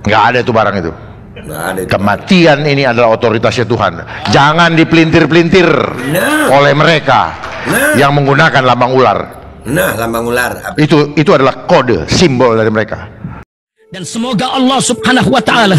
Nggak ada itu barang itu. Nggak ada itu. Kematian ini adalah otoritasnya Tuhan. Jangan dipelintir-pelintir oleh mereka yang menggunakan lambang ular. Nah, lambang ular. Itu adalah kode, simbol dari mereka. Dan semoga Allah Subhanahu wa ta'ala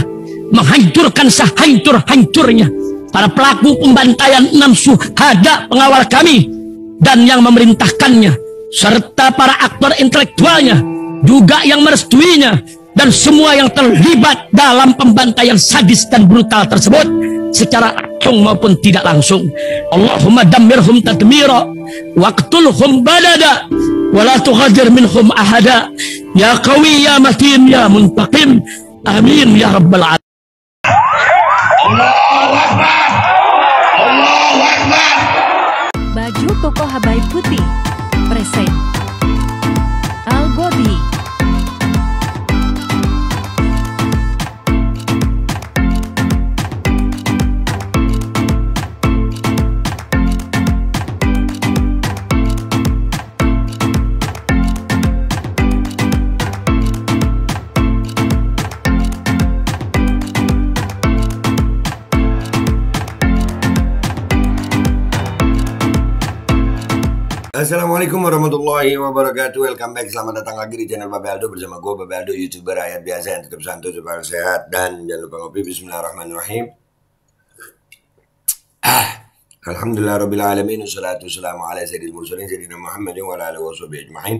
menghancurkan sehancur-hancurnya para pelaku pembantaian 6 syuhada pengawal kami dan yang memerintahkannya, serta para aktor intelektualnya juga yang merestuinya, dan semua yang terlibat dalam pembantaian sadis dan brutal tersebut secara langsung maupun tidak langsung. Allahumma dammirhum tadmira waqtulhum badada wala tughadir minhum ahada ya qawi ya matin ya muntaqim amin ya rabbal alamin. Allahu Akbar, Allahu Akbar. Baju koko Habaib Putih present Al-Godi. Assalamualaikum warahmatullahi wabarakatuh. Welcome back, selamat datang lagi di channel Babe Aldo bersama gue Babe Aldo, YouTuber rakyat biasa yang tetap santuy supaya sehat. Dan jangan lupa ngopi. Bismillahirrahmanirrahim. Alhamdulillah rabbil alamin, wassalatu wassalamu ala sayyidil mursalin sayyidina Muhammadin wa ala alihi washabihi ajma'in.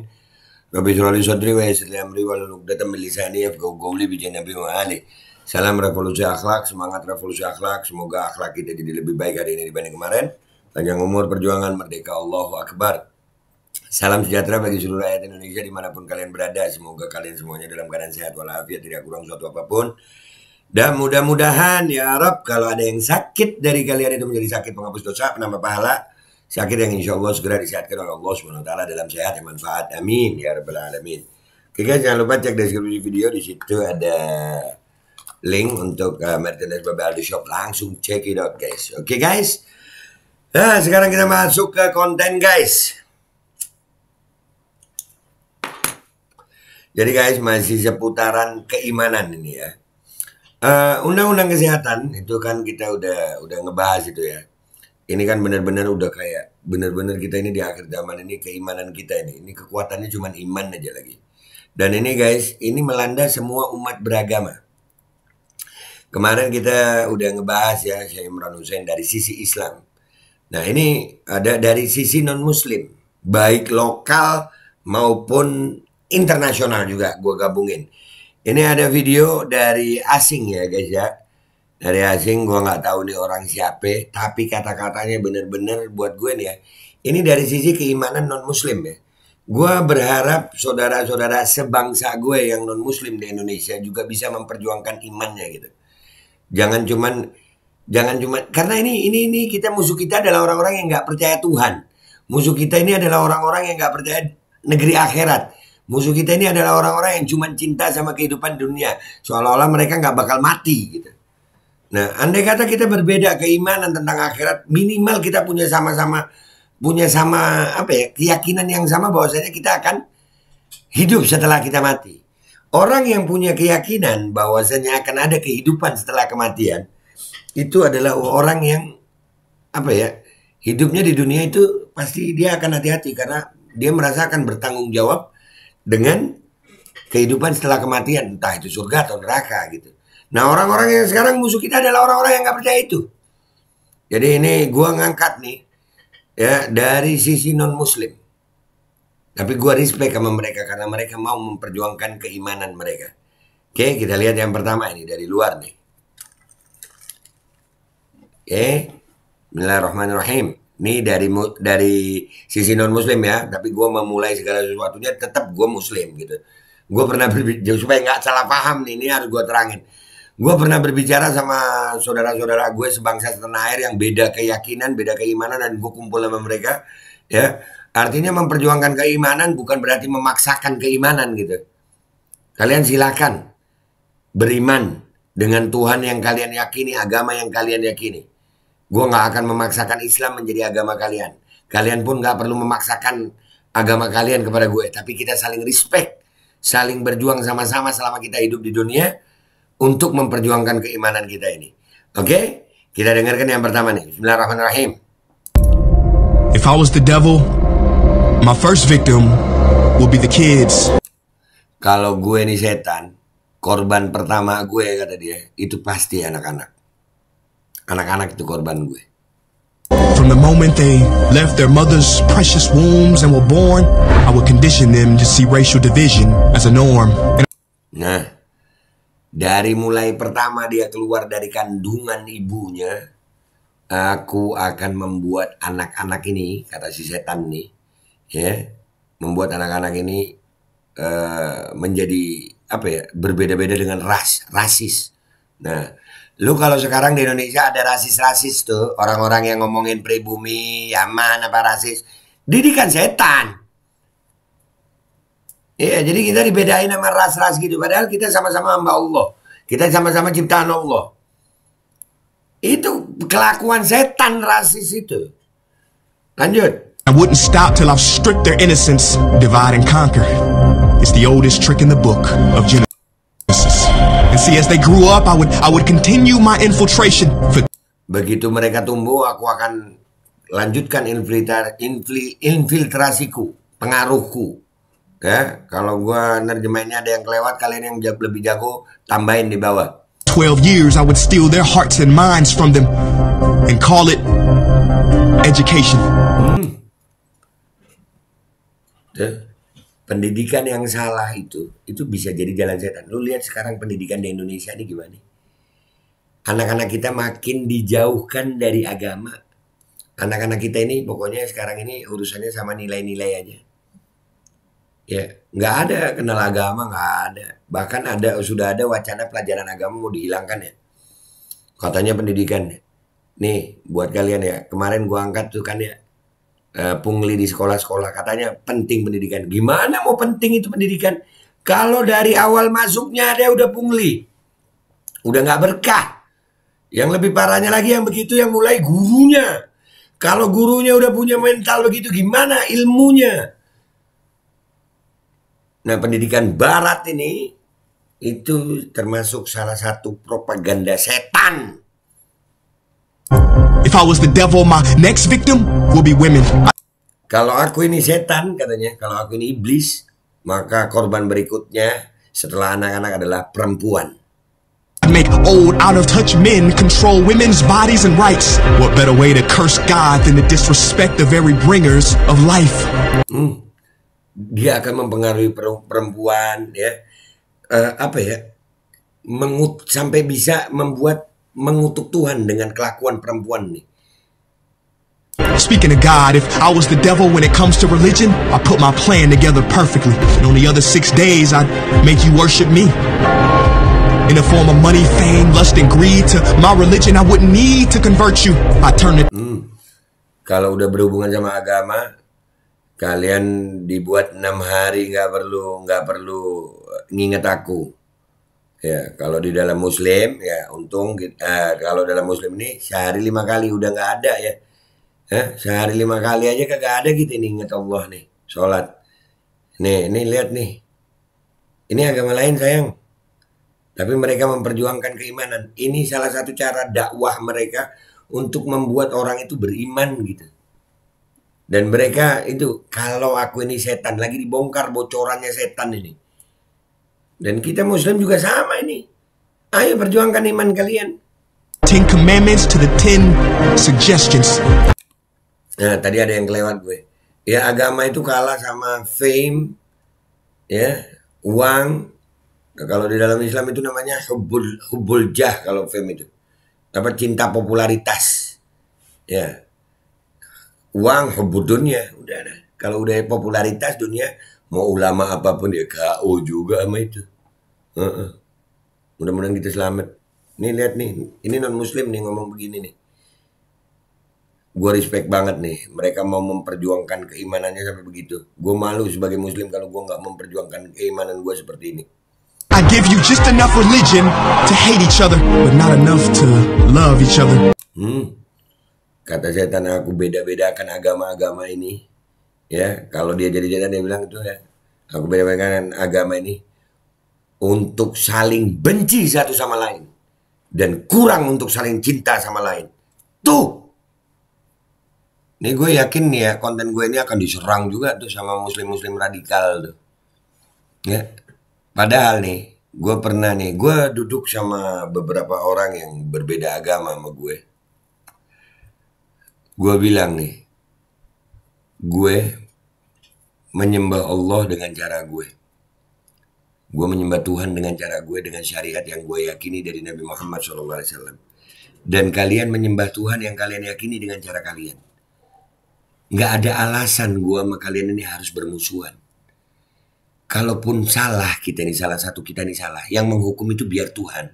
Rabbi shrah li sadri wa yassir li amri wahlul 'uqdatam min lisani yafqahu qawli bi janabi wa ali. Salam revolusi akhlak, semangat revolusi akhlak. Semoga akhlak kita jadi lebih baik hari ini dibanding kemarin. Panjang umur, perjuangan, merdeka, Allahu Akbar. Salam sejahtera bagi seluruh rakyat Indonesia dimanapun kalian berada. Semoga kalian semuanya dalam keadaan sehat walafiat, tidak kurang suatu apapun. Dan mudah-mudahan ya Rabb, kalau ada yang sakit dari kalian itu menjadi sakit penghapus dosa, penambah pahala, sakit yang insya Allah segera disehatkan oleh Allah SWT dalam sehat yang manfaat. Amin ya Rabbal Alamin. Oke guys, jangan lupa cek deskripsi video, di situ ada link untuk merchandise Babe Aldo Shop. Langsung check it out guys. Oke guys. Nah, sekarang kita masuk ke konten guys. Jadi guys, masih seputaran keimanan ini ya. Undang-undang kesehatan itu kan kita udah ngebahas itu ya. Ini kan benar-benar udah kayak benar-benar kita ini di akhir zaman ini, keimanan kita ini kekuatannya cuma iman aja lagi. Dan ini guys, ini melanda semua umat beragama. Kemarin kita udah ngebahas ya, Syekh Imran Hussein dari sisi Islam. Nah ini ada dari sisi non-muslim, baik lokal maupun internasional juga gue gabungin. Ini ada video dari asing ya guys ya. Dari asing, gue nggak tahu nih orang siapa, tapi kata-katanya bener-bener buat gue nih ya. Ini dari sisi keimanan non-muslim ya. Gue berharap saudara-saudara sebangsa gue yang non-muslim di Indonesia juga bisa memperjuangkan imannya gitu. Jangan cuman karena ini kita, musuh kita adalah orang-orang yang nggak percaya Tuhan. Musuh kita ini adalah orang-orang yang nggak percaya negeri akhirat. Musuh kita ini adalah orang-orang yang cuma cinta sama kehidupan dunia, seolah-olah mereka nggak bakal mati gitu. Nah, andai kata kita berbeda keimanan tentang akhirat, minimal kita punya sama apa ya, keyakinan yang sama bahwasanya kita akan hidup setelah kita mati. Orang yang punya keyakinan bahwasanya akan ada kehidupan setelah kematian, itu adalah orang yang apa ya, hidupnya di dunia itu pasti dia akan hati-hati karena dia merasa akan bertanggung jawab dengan kehidupan setelah kematian, entah itu surga atau neraka gitu. Nah orang-orang yang sekarang musuh kita adalah orang-orang yang nggak percaya itu. Jadi ini gua ngangkat nih ya dari sisi non muslim, tapi gua respect sama mereka karena mereka mau memperjuangkan keimanan mereka. Oke, kita lihat yang pertama ini dari luar nih. Oke, Bismillahirrahmanirrahim. Ini dari sisi non muslim ya, tapi gue memulai segala sesuatunya tetap gue muslim gitu. Gue pernah berbicara supaya nggak salah paham nih, ini harus gue terangin. Gue pernah berbicara sama saudara-saudara gue sebangsa setanah air yang beda keyakinan, beda keimanan, dan gue kumpul sama mereka. Ya, artinya memperjuangkan keimanan bukan berarti memaksakan keimanan gitu. Kalian silakan beriman dengan Tuhan yang kalian yakini, agama yang kalian yakini. Gue gak akan memaksakan Islam menjadi agama kalian. Kalian pun gak perlu memaksakan agama kalian kepada gue. Tapi kita saling respect, saling berjuang sama-sama selama kita hidup di dunia. untuk memperjuangkan keimanan kita ini. Oke? Kita dengarkan yang pertama nih. Bismillahirrahmanirrahim. If I was the devil, my first victim would be the kids. Kalau gue nih setan, korban pertama gue, kata dia, itu pasti anak-anak. Anak-anak itu korban gue. From the moment they left their mother's precious wombs and were born, I would condition them to see racial division as a norm. Nah, dari mulai pertama dia keluar dari kandungan ibunya, aku akan membuat anak-anak ini, kata si setan nih, ya, membuat anak-anak ini menjadi apa ya, berbeda-beda dengan rasis. Nah, lu kalau sekarang di Indonesia ada rasis-rasis tuh, orang-orang yang ngomongin pribumi, aman apa rasis, didikan setan. Iya, jadi kita dibedain sama ras-ras gitu, padahal kita sama-sama hamba Allah, kita sama-sama ciptaan Allah. Itu kelakuan setan rasis itu. Lanjut. I wouldn't stop till I've stripped their innocence, divide and conquer. It's the oldest trick in the book of Genesis. And see, as they grew up, I would continue my infiltration. Begitu mereka tumbuh, aku akan lanjutkan infiltrasiku, pengaruhku. Ya, kalau gua nerjemahinnya ada yang kelewat, kalian yang lebih jago tambahin di bawah. 12 years, I would steal their hearts and minds from them and call it education. Pendidikan yang salah itu bisa jadi jalan setan. Lu lihat sekarang pendidikan di Indonesia ini gimana? Anak-anak kita makin dijauhkan dari agama. Anak-anak kita ini pokoknya sekarang ini urusannya sama nilai-nilai aja. Ya, nggak ada kenal agama, nggak ada. Bahkan sudah ada wacana pelajaran agama mau dihilangkan ya. Katanya pendidikan. Nih, buat kalian ya. Kemarin gua angkat tuh kan ya. Pungli di sekolah-sekolah, katanya penting pendidikan. Gimana mau penting itu pendidikan kalau dari awal masuknya dia udah pungli, udah nggak berkah. Yang lebih parahnya lagi yang begitu yang mulai gurunya. Kalau gurunya udah punya mental begitu, gimana ilmunya? Nah, pendidikan barat ini itu termasuk salah satu propaganda setan. If I was the devil, my next victim will be women. Kalau aku ini setan, katanya, kalau aku ini iblis, maka korban berikutnya setelah anak-anak adalah perempuan. Make old, out-of-touch men control women's bodies and rights. What better way to curse God than to disrespect the very bringers of life? Dia akan mempengaruhi perempuan, ya, sampai bisa mengutuk Tuhan dengan kelakuan perempuan nih. Speaking of God, if I was the devil when it comes to religion, I put my plan together perfectly. And on the other 6 days, I'd make you worship me. In the form of money, fame, lust, and greed. To my religion, I wouldn't need to convert you. I turn it. Kalau udah berhubungan sama agama, kalian dibuat 6 hari, nggak perlu nginget aku. Ya, kalau di dalam Muslim ya untung kalau dalam Muslim ini sehari 5 kali udah nggak ada ya. Sehari 5 kali aja kagak ada gitu nih inget Allah nih, sholat. Nih lihat nih. Ini agama lain sayang. Tapi mereka memperjuangkan keimanan. Ini salah satu cara dakwah mereka untuk membuat orang itu beriman gitu. Dan mereka itu, kalau aku ini setan, lagi dibongkar bocorannya setan ini. Dan kita Muslim juga sama ini. Ayo perjuangkan iman kalian. 10 Commandments to the 10 Suggestions. Nah, tadi ada yang kelewat gue. Ya, agama itu kalah sama fame, ya, uang. Nah, kalau di dalam Islam itu namanya hubbul jah kalau fame itu. Apa cinta popularitas. Ya. Uang hubbud dunia, udah ada. Kalau udah popularitas dunia, mau ulama apapun ya KO juga sama itu. Mudah-mudahan kita selamat. Nih lihat nih, ini non Muslim nih ngomong begini nih. Gue respect banget nih, mereka mau memperjuangkan keimanannya sampai begitu. Gue malu sebagai Muslim kalau gue nggak memperjuangkan keimanan gue seperti ini. I give you just enough religion to hate each other, but not enough to love each other. Kata setan, aku beda-bedakan agama-agama ini. Ya, kalau dia jadi setan dia bilang itu ya, aku beda-bedakan agama ini untuk saling benci satu sama lain dan kurang untuk saling cinta sama lain. Tuh, nih gue yakin nih ya, konten gue ini akan diserang juga tuh sama muslim-muslim radikal tuh. Ya, padahal nih, gue pernah nih, gue duduk sama beberapa orang yang berbeda agama sama gue. Gue bilang nih, gue menyembah Allah dengan cara gue. Gue menyembah Tuhan dengan cara gue, dengan syariat yang gue yakini dari Nabi Muhammad SAW. Dan kalian menyembah Tuhan yang kalian yakini dengan cara kalian. Nggak ada alasan gue sama kalian ini harus bermusuhan. Kalaupun salah, kita ini salah, satu kita ini salah. Yang menghukum itu biar Tuhan.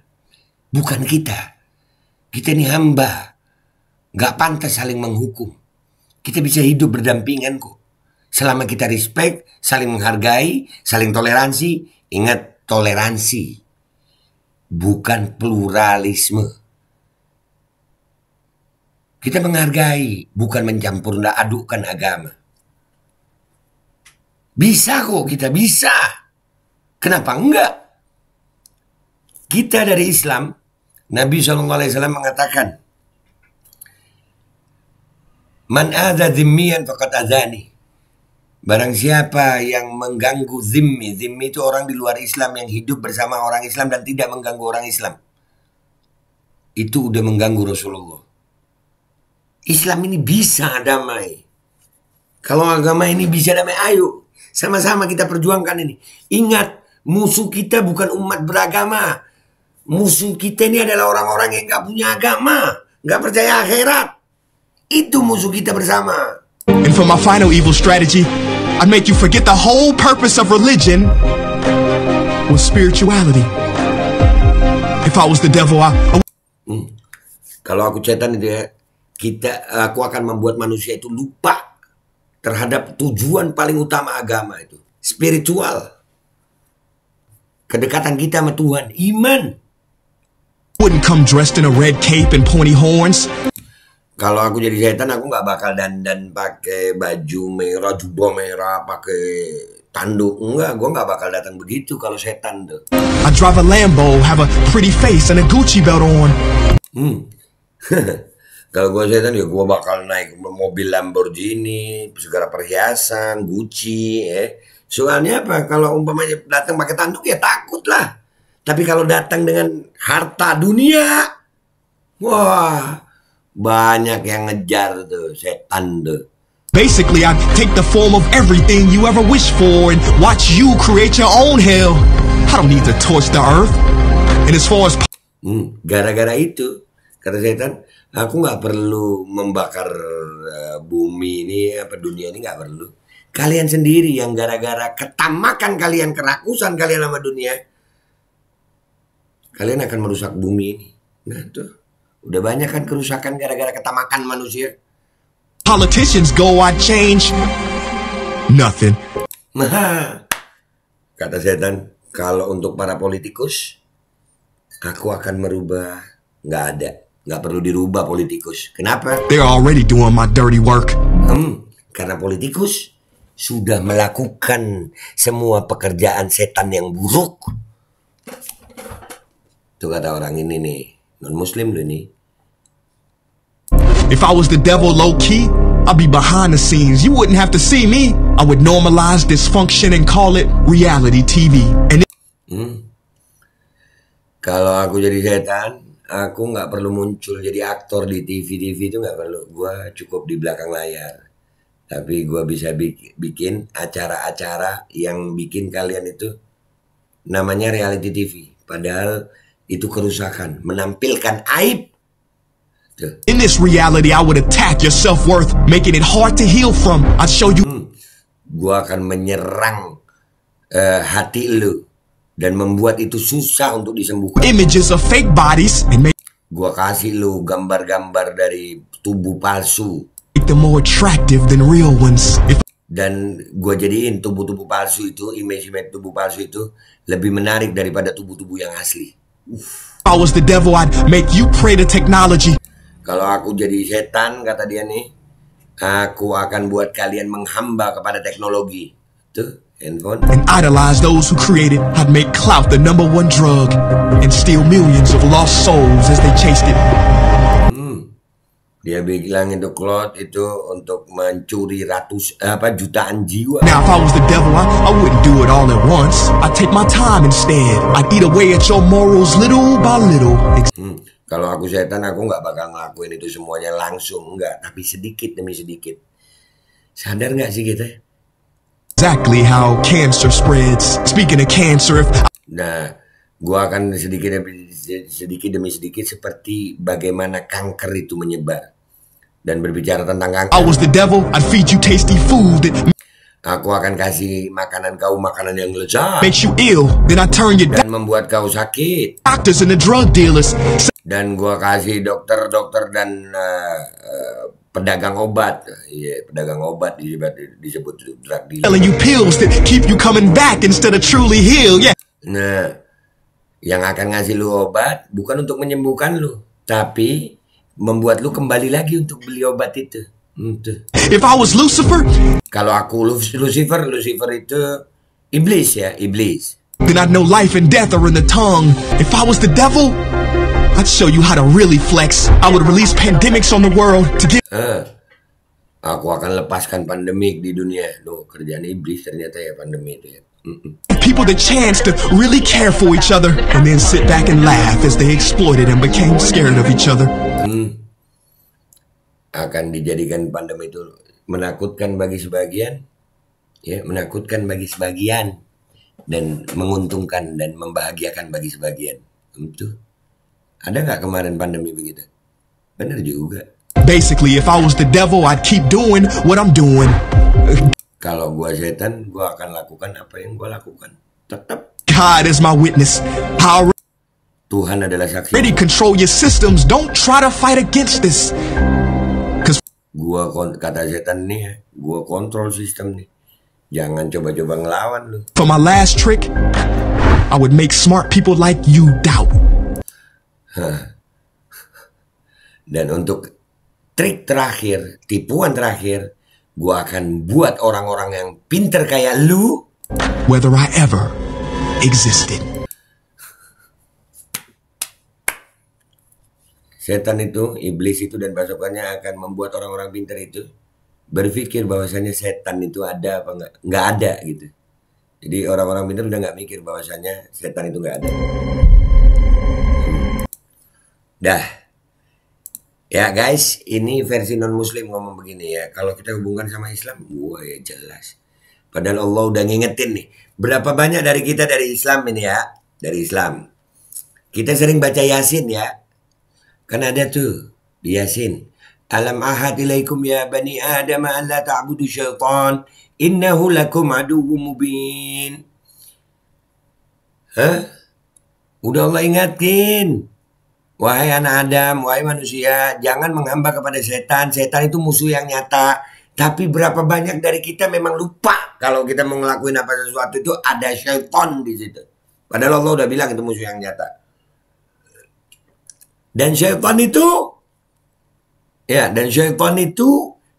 Bukan kita. Kita ini hamba. Nggak pantas saling menghukum. Kita bisa hidup berdampingan kok. Selama kita respect, saling menghargai, saling toleransi. Ingat, toleransi. Bukan pluralisme. Kita menghargai, bukan mencampur adukkan agama. Bisa kok, kita bisa. Kenapa enggak? Kita dari Islam, Nabi SAW mengatakan, Man adza dhimmiyan faqad adzani. Barang siapa yang mengganggu zimmi. Zimmi itu orang di luar Islam yang hidup bersama orang Islam dan tidak mengganggu orang Islam. Itu udah mengganggu Rasulullah. Islam ini bisa damai. Kalau agama ini bisa damai, ayo. Sama-sama kita perjuangkan ini. Ingat, musuh kita bukan umat beragama. Musuh kita ini adalah orang-orang yang gak punya agama. Gak percaya akhirat. Itu musuh kita bersama. And for my final evil strategy, I'd make you forget the whole purpose of religion was spirituality. If I was the devil, Kalau aku setan itu ya, aku akan membuat manusia itu lupa terhadap tujuan paling utama agama itu. Spiritual. Kedekatan kita sama Tuhan. Iman. wouldn't come dressed in a red cape and pointy horns. Kalau aku jadi setan, aku nggak bakal dandan pakai baju merah, jubah merah, pakai tanduk. Enggak, gue nggak bakal datang begitu kalau setan tuh. I drive a Lambo, have a pretty face and a Gucci belt on. Kalau gue setan ya gue bakal naik mobil Lamborghini, segala perhiasan, Gucci, Soalnya apa? Kalau umpamanya datang pakai tanduk ya takut lah. Tapi kalau datang dengan harta dunia, wah, banyak yang ngejar tuh setan tuh. Basically, I take the form of everything you ever wish for and watch you create your own hell. I don't need to torch the earth. And as far as Gara-gara itu, kata setan, aku nggak perlu membakar bumi ini, apa dunia ini nggak perlu. Kalian sendiri yang gara-gara ketamakan kalian, kerakusan kalian sama dunia, kalian akan merusak bumi ini. Nah tuh, udah banyak kan kerusakan gara-gara ketamakan manusia. politicians go, I change nothing. Nah, kata setan, kalau untuk para politikus, aku akan merubah. Nggak ada, nggak perlu dirubah politikus. Kenapa? They're already doing my dirty work. Karena politikus sudah melakukan semua pekerjaan setan yang buruk. Itu kata orang ini nih, non-muslim loh ini. If I was the devil low-key, I'd be behind the scenes. You wouldn't have to see me. I would normalize dysfunction and call it reality TV. And Kalau aku jadi setan, aku nggak perlu muncul jadi aktor di TV itu nggak perlu. Gua cukup di belakang layar. Tapi gua bisa bikin acara-acara yang bikin kalian itu namanya reality TV. Padahal itu kerusakan, menampilkan aib. Tuh. in this reality, I would attack your self-worth, making it hard to heal from. I'd show you Gua akan menyerang hati lu dan membuat itu susah untuk disembuhkan. images of fake bodies and make Gua kasih lu gambar-gambar dari tubuh palsu. them more attractive than real ones. If Dan gue jadiin tubuh-tubuh palsu itu, image-image tubuh palsu itu lebih menarik daripada tubuh-tubuh yang asli. I was the devil, I'd make you pray to technology. Kalau aku jadi setan, kata dia nih, aku akan buat kalian menghamba kepada teknologi. Tuh, handphone. and idolize those who created. I'd make clout the #1 drug and steal millions of lost souls as they chased it. Dia bilang itu cloud itu untuk mencuri jutaan jiwa. Now if I was the devil, I wouldn't do it all at once. I'd take my time instead. I'd eat away at your morals little by little. Kalau aku setan, aku nggak bakal ngelakuin itu semuanya langsung, enggak, tapi sedikit demi sedikit. Sadar nggak sih kita? Exactly how cancer spreads. Speaking of cancer, Nah, gua akan sedikit demi sedikit seperti bagaimana kanker itu menyebar. Dan berbicara tentang kanker, I was the devil, I'd feed you tasty food that aku akan kasih makanan kau makanan yang lezat makes you ill. Then I turn you dan membuat kau sakit. doctors and the drug dealers. Dan gua kasih dokter dan pedagang obat. Iya, pedagang obat disebut drug dealer. Selling you pills that keep you coming back instead of truly heal. Yeah. Nah, yang akan ngasih lu obat bukan untuk menyembuhkan lu, tapi membuat lu kembali lagi untuk beli obat itu. If I was Lucifer, Kalau aku Lucifer itu iblis ya, iblis. then I'd know life and death are in the tongue. If I was the devil, I'd show you how to really flex. I would release pandemics on the world to get Aku akan lepaskan pandemik di dunia. Loh, kerjaan iblis ternyata ya pandemi itu ya. people the chance to really care for each other and then sit back and laugh as they exploited and became scared of each other. Akan dijadikan pandemi itu menakutkan bagi sebagian, ya, menakutkan bagi sebagian dan menguntungkan dan membahagiakan bagi sebagian. Itu ada nggak kemarin pandemi begitu? Benar juga. Basically, if I was the devil, I'd keep doing what I'm doing. Kalau gua setan, gua akan lakukan apa yang gua lakukan. Tetap God is my witness. How Tuhan adalah saksi. already control your systems. Don't try to fight against this. Kata setan nih ya, gua kontrol sistem nih. Jangan coba-coba ngelawan lu. For my last trick, I would make smart people like you doubt. Dan untuk trik terakhir, tipuan terakhir, gua akan buat orang-orang yang pinter kayak lu, Whether I ever existed. setan itu, iblis itu dan pasukannya akan membuat orang-orang pinter itu berpikir bahwasanya setan itu ada apa nggak ada gitu. Jadi orang-orang pinter udah nggak mikir bahwasanya setan itu nggak ada. Dah. Ya guys, ini versi non-muslim ngomong begini ya. Kalau kita hubungkan sama Islam, wah ya jelas. Padahal Allah udah ngingetin nih. Berapa banyak dari kita dari Islam ini ya. Dari Islam. Kita sering baca Yasin ya. Kan ada tuh di Yasin. Alam ahad ilaikum ya bani Adam an la ta'budu syaitan. Innahu lakum aduwwum mubin. Hah? Udah Allah ingatin. Wahai anak Adam, wahai manusia, jangan menghamba kepada setan. Setan itu musuh yang nyata. Tapi berapa banyak dari kita memang lupa kalau kita mau ngelakuin apa sesuatu itu ada syaitan di situ. Padahal Allah udah bilang itu musuh yang nyata. Dan syaitan itu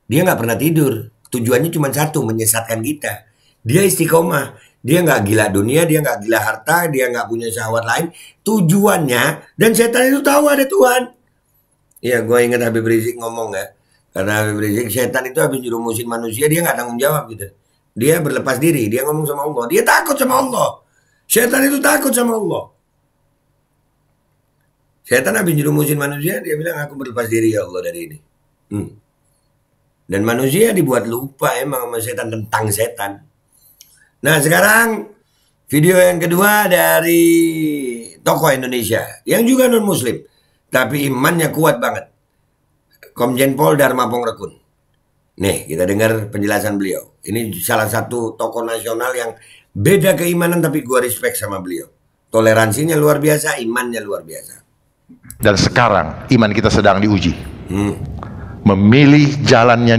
dia nggak pernah tidur. Tujuannya cuma satu, menyesatkan kita. Dia istiqomah. Dia nggak gila dunia, dia nggak gila harta, dia nggak punya syahwat lain. Tujuannya, dan setan itu tahu ada Tuhan. Ya, gue ingat Habib Rizik ngomong ya. Karena Habib Rizik, setan itu habis jerumusin manusia, dia nggak tanggung jawab gitu. Dia berlepas diri, dia ngomong sama Allah. Dia takut sama Allah. Setan itu takut sama Allah. Setan habis jerumusin manusia, dia bilang aku berlepas diri ya Allah dari ini. Dan manusia dibuat lupa emang sama setan tentang setan. Nah sekarang video yang kedua dari tokoh Indonesia yang juga non muslim tapi imannya kuat banget. Komjen Pol Dharma Pongrekun. Nih kita dengar penjelasan beliau. Ini salah satu tokoh nasional yang beda keimanan tapi gua respect sama beliau. Toleransinya luar biasa, imannya luar biasa. Dan sekarang iman kita sedang diuji. Memilih jalannya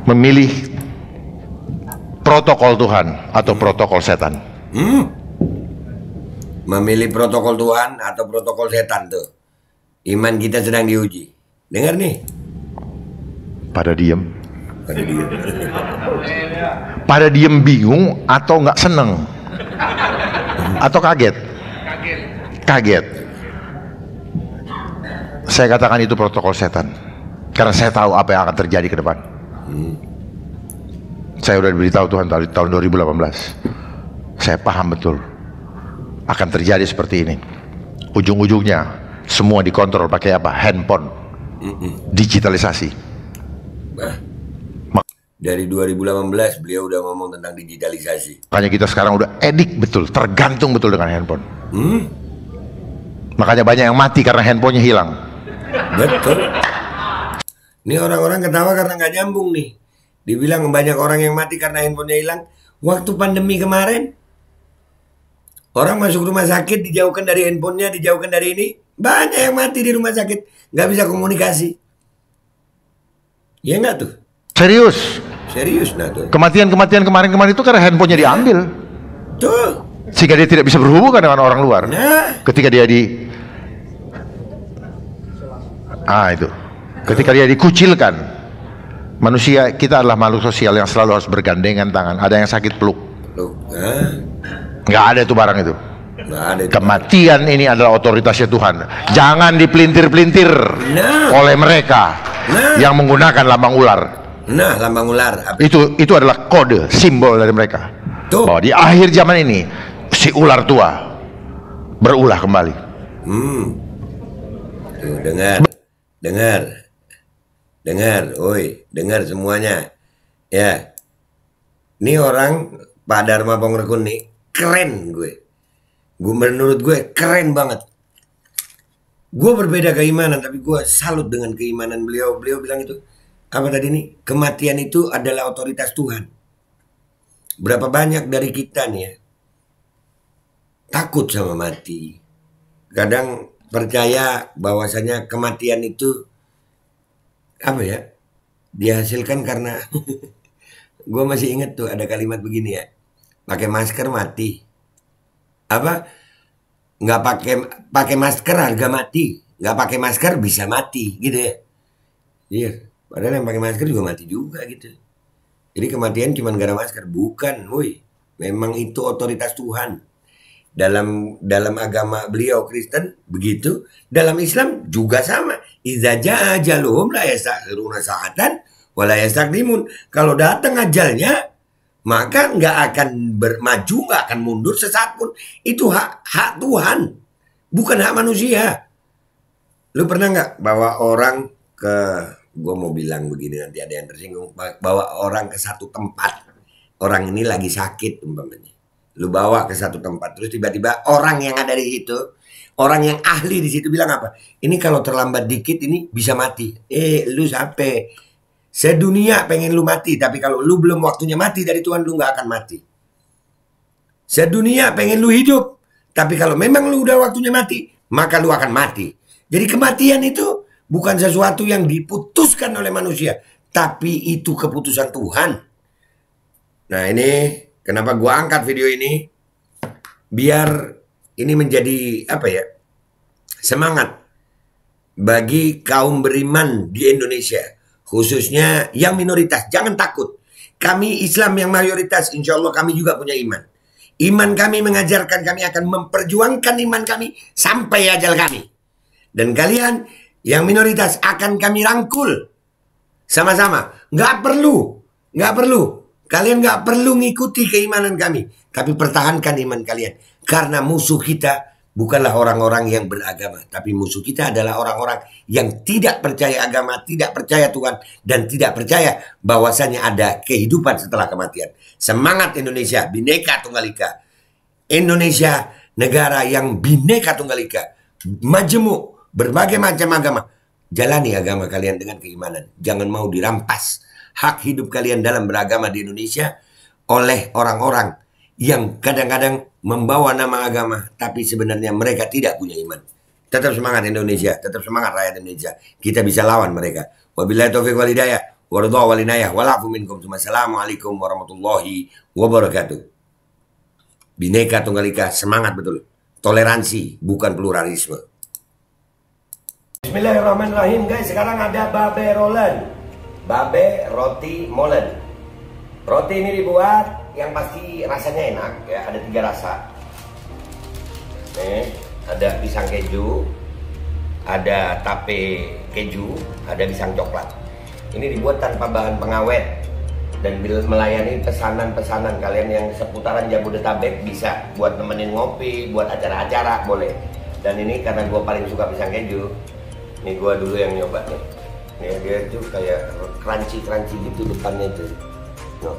memilih protokol Tuhan atau protokol setan. Memilih protokol Tuhan atau protokol setan tuh. Iman kita sedang diuji. Dengar nih. Pada diem. Pada diem. pada diem bingung atau nggak seneng atau kaget? Kaget. Saya katakan itu protokol setan, karena saya tahu apa yang akan terjadi ke depan. Saya udah diberitahu Tuhan tahun 2018. Saya paham betul akan terjadi seperti ini. Ujung-ujungnya semua dikontrol pakai apa? Handphone. Digitalisasi. Dari 2018 beliau udah ngomong tentang digitalisasi. Makanya kita sekarang udah edik betul, tergantung betul dengan handphone. Makanya banyak yang mati karena handphonenya hilang. Betul. Ini orang-orang ketawa karena nggak nyambung nih. Dibilang banyak orang yang mati karena handphonenya hilang. Waktu pandemi kemarin, orang masuk rumah sakit dijauhkan dari handphonenya, dijauhkan dari ini. Banyak yang mati di rumah sakit, nggak bisa komunikasi. Ya nggak tuh? Serius. Serius nah tuh. Kematian-kematian kemarin-kemarin itu karena handphonenya diambil. Tuh. Sehingga dia tidak bisa berhubungan dengan orang luar. Nah. Ketika dia ketika dia dikucilkan. Manusia kita adalah makhluk sosial yang selalu harus bergandengan tangan. Ada yang sakit peluk. Nggak ada itu barang itu. Kematian ini adalah otoritasnya Tuhan. Jangan dipelintir-pelintir oleh mereka yang menggunakan lambang ular. Nah, lambang ular. Itu adalah kode, simbol dari mereka. Tuh. Bahwa di akhir zaman ini si ular tua berulah kembali. Tuh, dengar, oi, dengar semuanya. Ya. Ini orang Pak Dharma Pongrekun nih keren gue. Menurut gue keren banget. Gue berbeda keimanan tapi gue salut dengan keimanan beliau. Beliau bilang itu apa tadi nih? Kematian itu adalah otoritas Tuhan. Berapa banyak dari kita nih ya takut sama mati. Kadang percaya bahwasanya kematian itu apa ya? Dihasilkan karena gue masih inget tuh ada kalimat begini ya. Pakai masker mati. Apa? Nggak pakai masker harga mati. Nggak pakai masker bisa mati gitu ya. Iya. Padahal yang pakai masker juga mati juga gitu. Jadi kematian cuma gara masker, bukan, woi. Memang itu otoritas Tuhan. Dalam agama beliau Kristen begitu, dalam Islam juga sama. Idza jaa ajaluhum la yastakhiruna sa'atan wa la yastaqdimun. Kalau datang ajalnya, maka nggak akan maju, nggak akan mundur sesaat pun. Itu hak Tuhan, bukan hak manusia. Lu pernah nggak bawa orang ke, gue mau bilang begini nanti ada yang tersinggung, bawa orang ke satu tempat, orang ini lagi sakit umpamanya, lu bawa ke satu tempat, terus tiba-tiba orang yang ada di situ, orang yang ahli di situ bilang apa? Ini kalau terlambat dikit ini bisa mati. Lu sampai sedunia pengen lu mati, tapi kalau lu belum waktunya mati dari Tuhan, lu nggak akan mati. Sedunia pengen lu hidup, tapi kalau memang lu udah waktunya mati, maka lu akan mati. Jadi kematian itu bukan sesuatu yang diputuskan oleh manusia, tapi itu keputusan Tuhan. Nah ini kenapa gua angkat video ini, biar ini menjadi apa ya, semangat bagi kaum beriman di Indonesia, khususnya yang minoritas. Jangan takut, kami Islam yang mayoritas, insya Allah kami juga punya iman. Iman kami mengajarkan kami akan memperjuangkan iman kami sampai ajal kami. Dan kalian yang minoritas akan kami rangkul sama-sama. Nggak perlu. Kalian nggak perlu ngikuti keimanan kami, tapi pertahankan iman kalian. Karena musuh kita bukanlah orang-orang yang beragama, tapi musuh kita adalah orang-orang yang tidak percaya agama, tidak percaya Tuhan, dan tidak percaya bahwasanya ada kehidupan setelah kematian. Semangat Indonesia, Bhinneka Tunggal Ika. Indonesia negara yang Bhinneka Tunggal Ika, majemuk, berbagai macam agama. Jalani agama kalian dengan keimanan. Jangan mau dirampas hak hidup kalian dalam beragama di Indonesia oleh orang-orang yang kadang-kadang membawa nama agama, tapi sebenarnya mereka tidak punya iman. Tetap semangat Indonesia, tetap semangat rakyat Indonesia. Kita bisa lawan mereka. Wabillahi taufiq wal hidayah, waridha wal inayah, walafu minkum. Assalamualaikum warahmatullahi wabarakatuh. Bhinneka Tunggal Ika, semangat betul. Toleransi, bukan pluralisme. Bismillahirrahmanirrahim guys, sekarang ada Babe Roland, Babe Roti Molen. Roti ini dibuat yang pasti rasanya enak ya, ada 3 rasa. Nih, ada pisang keju, ada tape keju, ada pisang coklat. Ini dibuat tanpa bahan pengawet dan melayani pesanan-pesanan kalian yang seputaran Jabodetabek, bisa buat nemenin ngopi, buat acara-acara boleh. Dan ini karena gue paling suka pisang keju, nih gue dulu yang nyoba nih. Nih dia tuh kayak crunchy gitu depannya tuh. No.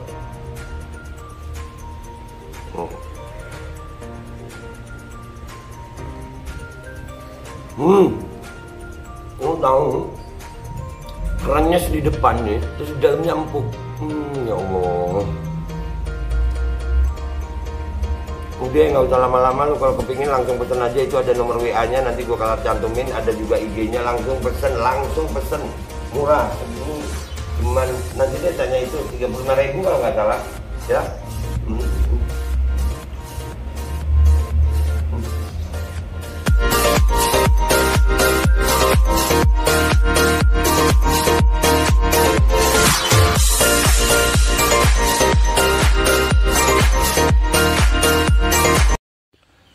Lu tahu kerannya di depan nih, terus di dalamnya empuk. Ya Allah. Udah nggak usah lama-lama, lu kalau kepingin langsung pesen aja, itu ada nomor WA-nya, nanti gua kalau cantumin, ada juga IG-nya, langsung pesen, murah. Cuman nanti dia tanya itu 35.000 kalau nggak salah, ya.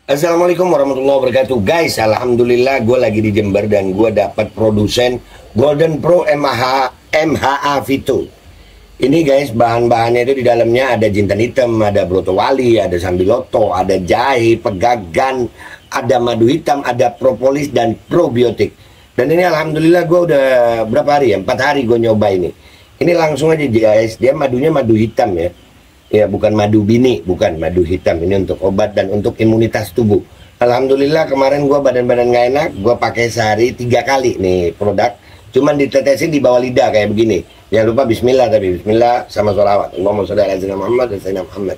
Assalamualaikum warahmatullahi wabarakatuh. Guys, alhamdulillah gue lagi di Jember dan gue dapat produsen Golden Pro MHA Vito. Ini guys, bahan-bahannya itu di dalamnya ada jintan hitam, ada broto wali, ada sambiloto, ada jahe, pegagan, ada madu hitam, ada propolis dan probiotik. Dan ini alhamdulillah gue udah berapa hari ya? 4 hari gue nyoba ini. Ini langsung aja guys, dia madunya madu hitam ya. Ya, bukan madu bini, bukan madu hitam. Ini untuk obat dan untuk imunitas tubuh. Alhamdulillah kemarin gua badan-badan gak enak, gua pakai sehari 3 kali nih produk. Cuman ditetesin di bawah lidah kayak begini. Jangan lupa bismillah, tapi bismillah sama sholawat. Allahumma sholli ala sayyidina Muhammad dan sayyidina Muhammad.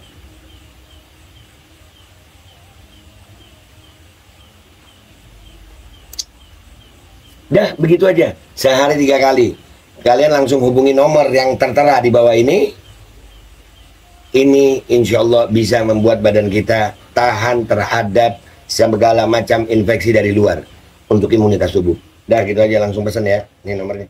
Dah, begitu aja. Sehari 3 kali. Kalian langsung hubungi nomor yang tertera di bawah ini. Ini insya Allah bisa membuat badan kita tahan terhadap segala macam infeksi dari luar untuk imunitas tubuh. Dah gitu aja, langsung pesan ya. Ini nomornya.